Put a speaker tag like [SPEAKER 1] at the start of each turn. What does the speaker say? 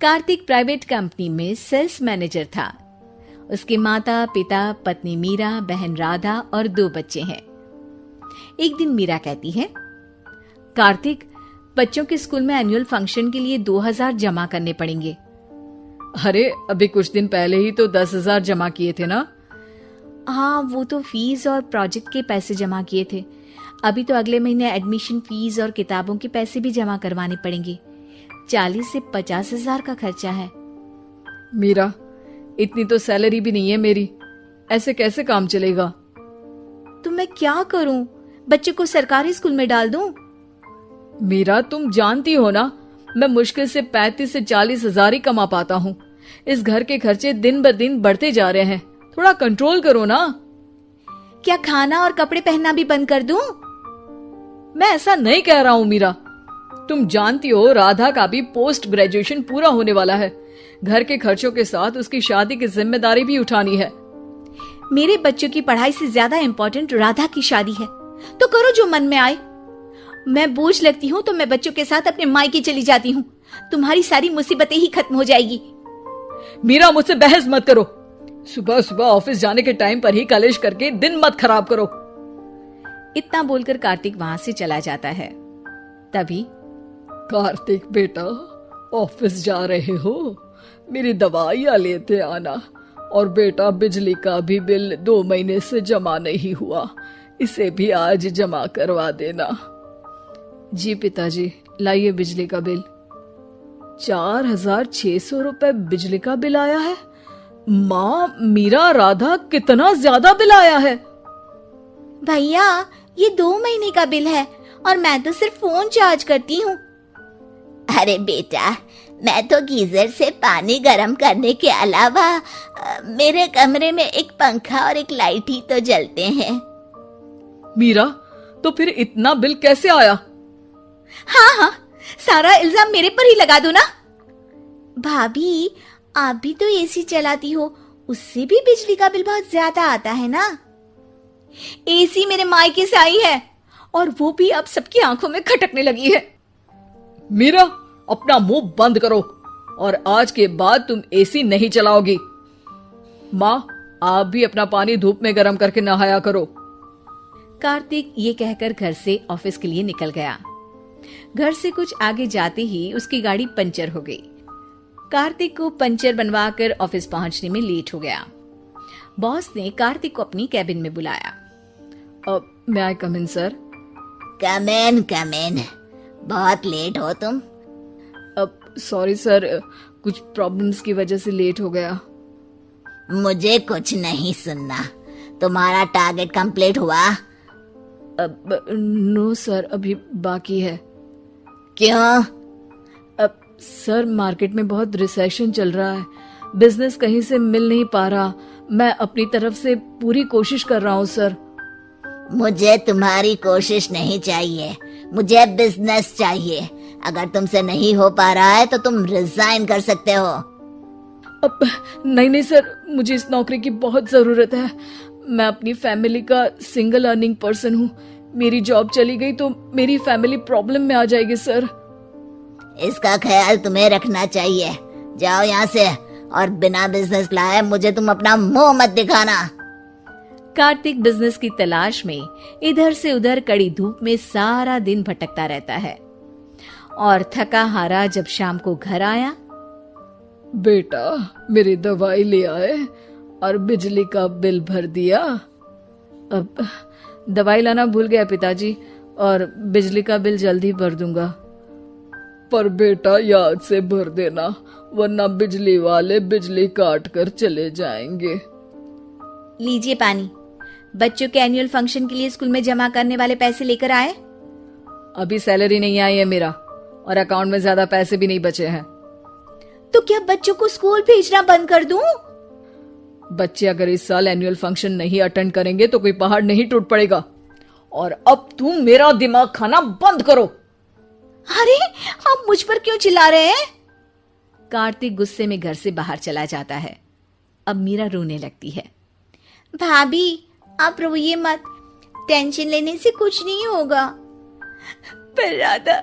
[SPEAKER 1] Kartik private company में sales manager था। उसके माता पिता, पत्नी मीरा, बहन राधा और 2 बच्चे हैं। एक दिन मीरा कहती है, कार्तिक, बच्चों के स्कूल में एनुअल फंक्शन के लिए 2000 जमा करने पड़ेंगे।
[SPEAKER 2] अरे अभी कुछ दिन पहले ही तो 10,000 जमा किए थे ना।
[SPEAKER 1] हाँ, वो तो फीस और प्रोजेक्ट के पैसे जमा किए थे। अभी तो अगले महीने एडमिशन फीस और किताबों के पैसे भी जमा करवाने पड़ेंगे। 40 से 50 हजार का खर्चा है।
[SPEAKER 2] मीरा, इतनी तो सैलरी भी नहीं है मेरी, ऐसे कैसे काम चलेगा?
[SPEAKER 1] तो मैं क्या करूं? बच्चे को सरकारी स्कूल में डाल दूं?
[SPEAKER 2] मीरा, तुम जानती हो ना, मैं मुश्किल से 35 से 40 हजार ही कमा पाता हूँ। इस घर के खर्चे दिन ब दिन बढ़ते जा रहे हैं, थोड़ा कंट्रोल करो ना।
[SPEAKER 1] क्या खाना और कपड़े पहनना भी बंद कर दूं?
[SPEAKER 2] मैं ऐसा नहीं कह रहा हूँ मीरा। तुम जानती हो राधा का भी पोस्ट ग्रेजुएशन पूरा होने वाला है। घर के खर्चों के साथ उसकी शादी की जिम्मेदारी भी उठानी है।
[SPEAKER 1] मेरे बच्चों की पढ़ाई से ज्यादा इम्पोर्टेंट राधा की शादी है, तो करो जो मन में आए। मैं बोझ लगती हूँ तो मैं बच्चों के साथ अपने मायके चली जाती हूँ। तुम्हारी सारी मुसीबतें ही खत्म हो जाएगी।
[SPEAKER 2] मीरा, मुझसे बहस मत करो। सुबह सुबह ऑफिस जाने के टाइम पर ही कलेश करके दिन मत खराब करो।
[SPEAKER 1] इतना बोलकर कार्तिक वहां से चला जाता है। तभी,
[SPEAKER 2] कार्तिक बेटा, ऑफिस जा रहे हो? मेरी दवाइयां लेते आना। और बेटा, बिजली का भी बिल 2 महीने से जमा नहीं हुआ, इसे भी आज जमा करवा देना। जी पिताजी, लाइए बिजली का बिल। 4,600 रुपए बिजली का बिल आया है। माँ, मीरा, राधा, कितना ज्यादा बिल आया है।
[SPEAKER 1] भैया, ये 2 महीने का बिल है और मैं तो सिर्फ फोन चार्ज करती हूँ।
[SPEAKER 3] अरे बेटा, मैं तो गीजर से पानी गर्म करने के अलावा मेरे कमरे में एक पंखा और एक लाइट ही तो जलते हैं।
[SPEAKER 2] मीरा, तो फिर इतना बिल कैसे आया?
[SPEAKER 1] हाँ, सारा इल्जाम मेरे पर ही लगा दो ना। भाभी, आप भी तो एसी चलाती हो, उससे भी बिजली का बिल बहुत ज्यादा आता है ना। एसी मेरे मायके से आई है और वो भी अब सबकी आंखों में खटकने लगी है।
[SPEAKER 2] मीरा, अपना मुंह बंद करो और आज के बाद तुम एसी नहीं चलाओगी। माँ, आप भी अपना पानी धूप में गर्म करके नहाया करो।
[SPEAKER 1] कार्तिक ये कहकर घर से ऑफिस के लिए निकल गया। घर से कुछ आगे जाते ही उसकी गाड़ी पंचर हो गई। कार्तिक को पंचर बनवाकर ऑफिस पहुंचने में लेट हो गया। बॉस ने कार्तिक को अपनी कैबिन में बुलाया।
[SPEAKER 2] may I come in, sir?
[SPEAKER 3] Come in. बहुत लेट हो तुम।
[SPEAKER 2] सॉरी सर, कुछ प्रॉब्लम्स की वजह से लेट हो गया।
[SPEAKER 3] मुझे कुछ नहीं सुनना। तुम्हारा टारगेट कंप्लीट हुआ?
[SPEAKER 2] नो सर, अभी बाकी है।
[SPEAKER 3] क्यों?
[SPEAKER 2] सर, मार्केट में बहुत रिसेशन चल रहा है, बिजनेस कहीं से मिल नहीं पा रहा। मैं अपनी तरफ से पूरी कोशिश कर रहा हूँ सर।
[SPEAKER 3] मुझे तुम्हारी कोशिश नहीं चाहिए, मुझे बिजनेस चाहिए। अगर तुमसे नहीं हो पा रहा है तो तुम रिजाइन कर सकते हो।
[SPEAKER 2] नहीं सर, मुझे इस नौकरी की बहुत जरूरत है। मैं अपनी फैमिली का सिंगल अर्निंग पर्सन हूँ। मेरी जॉब चली गई तो मेरी फैमिली प्रॉब्लम में आ जाएगी सर।
[SPEAKER 3] इसका ख्याल तुम्हें रखना चाहिए। जाओ यहाँ से, और बिना बिजनेस लाए मुझे तुम अपना मुंह मत दिखाना।
[SPEAKER 1] कार्तिक बिजनेस की तलाश में इधर से उधर कड़ी धूप में सारा दिन भटकता रहता है और थका हारा जब शाम को घर आया।
[SPEAKER 2] बेटा, मेरी दवाई ले आए और बिजली का बिल भर दिया? अब दवाई लाना भूल गया पिताजी, और बिजली का बिल जल्दी भर दूंगा। पर बेटा, याद से भर देना, वरना बिजली वाले बिजली काट कर चले जाएंगे।
[SPEAKER 1] लीजिए पानी। बच्चों के एनुअल फंक्शन के लिए स्कूल में जमा करने वाले पैसे लेकर आए?
[SPEAKER 2] अभी सैलरी नहीं आई है मेरा, और अकाउंट में ज्यादा पैसे भी नहीं बचे हैं।
[SPEAKER 1] तो क्या बच्चों को स्कूल भेजना बंद कर दूं?
[SPEAKER 2] बच्चे अगर इस साल एनुअल फंक्शन नहीं अटेंड करेंगे तो कोई पहाड़ नहीं टूट पड़ेगा। और अब तुम मेरा दिमाग खाना बंद करो।
[SPEAKER 1] अरे, आप मुझ पर क्यों चिल्ला रहे हैं? कार्तिक गुस्से में घर से बाहर चला जाता है। अब मीरा रोने लगती है। भाभी, आप रोइए मत, टेंशन लेने से कुछ नहीं होगा। पर राधा,